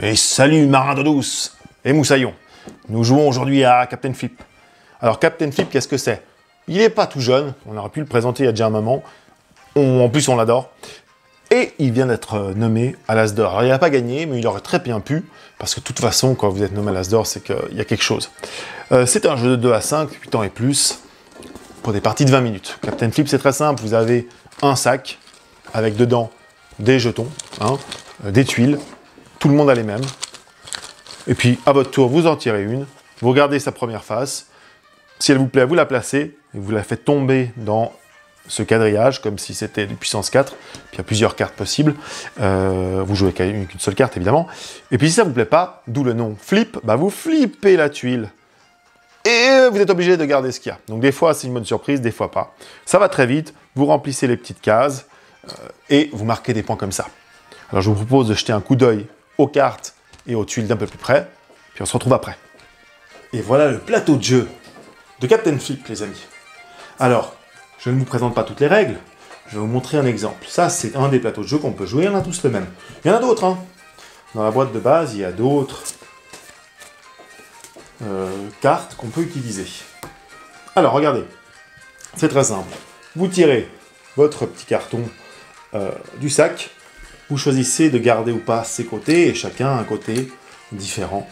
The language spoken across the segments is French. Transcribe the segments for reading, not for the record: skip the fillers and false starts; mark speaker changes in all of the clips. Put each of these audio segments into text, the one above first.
Speaker 1: Et salut marin d'eau douce et moussaillon. Nous jouons aujourd'hui à Captain Flip. Alors Captain Flip, qu'est-ce que c'est? Il n'est pas tout jeune, on aurait pu le présenter il y a déjà un moment. En plus, on l'adore. Et il vient d'être nommé à l'As d'or. Alors il n'a pas gagné, mais il aurait très bien pu, parce que de toute façon, quand vous êtes nommé à l'As d'or, c'est qu'il y a quelque chose. C'est un jeu de 2 à 5, 8 ans et plus, pour des parties de 20 minutes. Captain Flip, c'est très simple, vous avez un sac, avec dedans des jetons, des tuiles, tout le monde a les mêmes. Et puis, à votre tour, vous en tirez une, vous regardez sa première face, si elle vous plaît, vous la placez, et vous la faites tomber dans ce quadrillage, comme si c'était du puissance 4, puis il y a plusieurs cartes possibles, vous jouez qu'une seule carte évidemment, et puis si ça ne vous plaît pas, d'où le nom flip, bah vous flippez la tuile, et vous êtes obligé de garder ce qu'il y a. Donc des fois c'est une bonne surprise, des fois pas. Ça va très vite, vous remplissez les petites cases, et vous marquez des points comme ça. Alors je vous propose de jeter un coup d'œil aux cartes et aux tuiles d'un peu plus près, puis on se retrouve après. Et voilà le plateau de jeu de Captain Flip, les amis. Alors, je ne vous présente pas toutes les règles, je vais vous montrer un exemple. Ça, c'est un des plateaux de jeu qu'on peut jouer, il y en a tous le même. Il y en a d'autres, hein. Dans la boîte de base, il y a d'autres cartes qu'on peut utiliser. Alors, regardez, c'est très simple. Vous tirez votre petit carton du sac, vous choisissez de garder ou pas ses côtés, et chacun a un côté différent,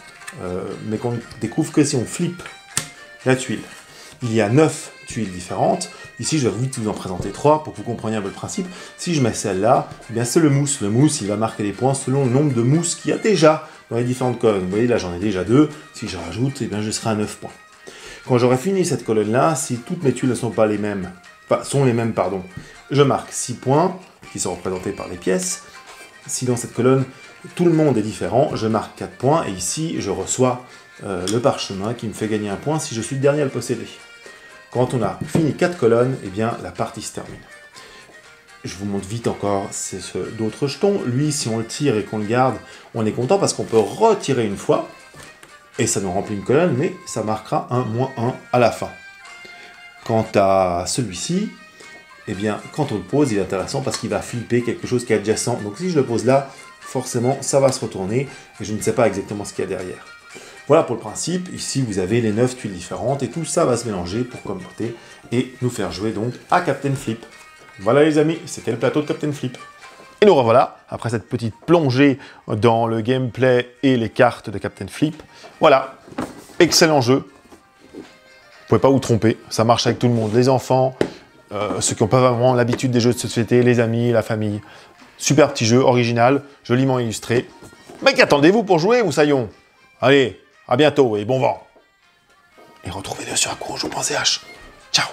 Speaker 1: mais qu'on découvre que si on flippe la tuile. Il y a 9 tuiles différentes. Ici, je vais vite vous en présenter 3 pour que vous compreniez un peu le principe. Si je mets celle-là, eh bien c'est le mousse. Le mousse, il va marquer les points selon le nombre de mousses qu'il y a déjà dans les différentes colonnes. Vous voyez, là, j'en ai déjà 2. Si je rajoute, eh bien, je serai à 9 points. Quand j'aurai fini cette colonne-là, si toutes mes tuiles ne sont pas les mêmes, je marque 6 points qui sont représentés par les pièces. Si dans cette colonne, tout le monde est différent, je marque 4 points. Et ici, je reçois le parchemin qui me fait gagner un point si je suis le dernier à le posséder. Quand on a fini 4 colonnes, eh bien la partie se termine. Je vous montre vite encore d'autres jetons. Lui, si on le tire et qu'on le garde, on est content parce qu'on peut retirer une fois, et ça nous remplit une colonne, mais ça marquera un -1 à la fin. Quant à celui-ci, eh bien, quand on le pose, il est intéressant parce qu'il va flipper quelque chose qui est adjacent. Donc si je le pose là, forcément, ça va se retourner, et je ne sais pas exactement ce qu'il y a derrière. Voilà pour le principe. Ici, vous avez les 9 tuiles différentes et tout ça va se mélanger pour commenter et nous faire jouer donc à Captain Flip. Voilà les amis, c'était le plateau de Captain Flip. Et nous revoilà, après cette petite plongée dans le gameplay et les cartes de Captain Flip. Voilà, excellent jeu. Vous ne pouvez pas vous tromper, ça marche avec tout le monde. Les enfants, ceux qui n'ont pas vraiment l'habitude des jeux de société, les amis, la famille. Super petit jeu, original, joliment illustré. Mais qu'attendez-vous pour jouer, moussaillon? Allez, à bientôt et bon vent. Et retrouvez-le sur accroche.ch. Ciao.